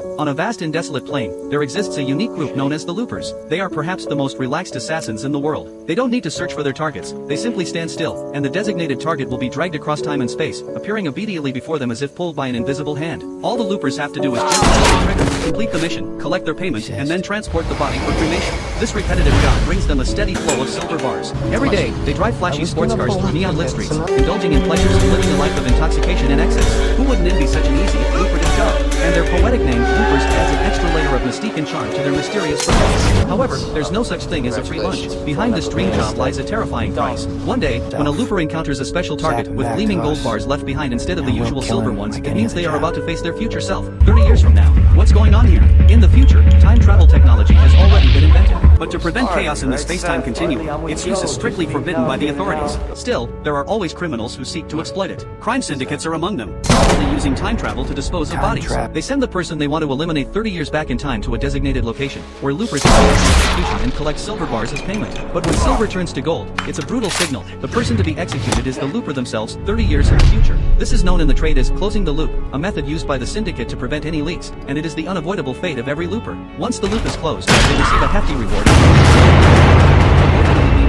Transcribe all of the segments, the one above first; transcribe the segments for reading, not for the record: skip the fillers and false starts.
On a vast and desolate plain, there exists a unique group known as the Loopers. They are perhaps the most relaxed assassins in the world. They don't need to search for their targets, they simply stand still, and the designated target will be dragged across time and space, appearing obediently before them as if pulled by an invisible hand. All the Loopers have to do is just pull the trigger, complete the mission, collect their payment, and then transport the body for cremation. This repetitive job brings them a steady flow of silver bars. Every day, they drive flashy sports cars through neon-lit streets, indulging in pleasures and living a life of intoxication and excess. Who wouldn't envy such an easy, lucrative job? And their poetic name, Loopers, adds an extra layer of mystique and charm to their mysterious profession. However, there's no such thing as a free lunch. Behind this dream job lies a terrifying price. One day, when a Looper encounters a special target with gleaming gold bars left behind instead of the usual silver ones, it means they are about to face their future self, 30 years from now. What's going on here? In the future, time travel technology has already been invented. But to prevent chaos in the space-time continuum, its use is strictly forbidden by the authorities. Still, there are always criminals who seek to exploit it. Crime syndicates are among them, probably using time travel to dispose of bodies. They send the person they want to eliminate 30 years back in time to a designated location, where Loopers can execution and collect silver bars as payment. But when silver turns to gold, it's a brutal signal. The person to be executed is the Looper themselves, 30 years in the future. This is known in the trade as closing the loop, a method used by the syndicate to prevent any leaks, and it is the unavoidable fate of every Looper. Once the loop is closed, they receive a hefty reward being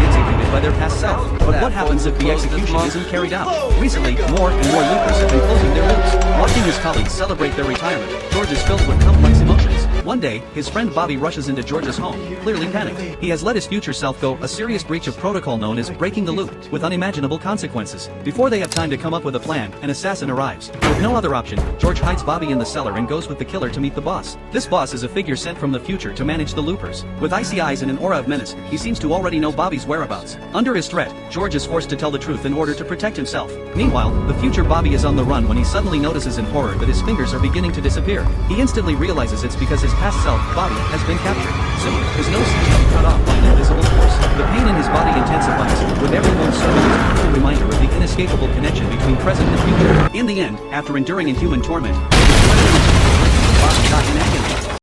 executed by their past self. But what happens if the execution isn't carried out? Recently, more and more Loopers have been closing their loops. Watching his colleagues celebrate their retirement, George is filled with complex emotions. One day, his friend Bobby rushes into George's home, clearly panicked. He has let his future self go, a serious breach of protocol known as breaking the loop, with unimaginable consequences. Before they have time to come up with a plan, an assassin arrives. With no other option, George hides Bobby in the cellar and goes with the killer to meet the boss. This boss is a figure sent from the future to manage the Loopers. With icy eyes and an aura of menace, he seems to already know Bobby's whereabouts. Under his threat, George is forced to tell the truth in order to protect himself. Meanwhile, the future Bobby is on the run when he suddenly notices in horror that his fingers are beginning to disappear. He instantly realizes it's because his past self, Bobby, has been captured. Soon, his nose seems to be cut off by an invisible force. The pain in his body intensifies, with every bone serving as a cruel reminder of the inescapable connection between present and future. In the end, after enduring inhuman torment, Bobby died in agony.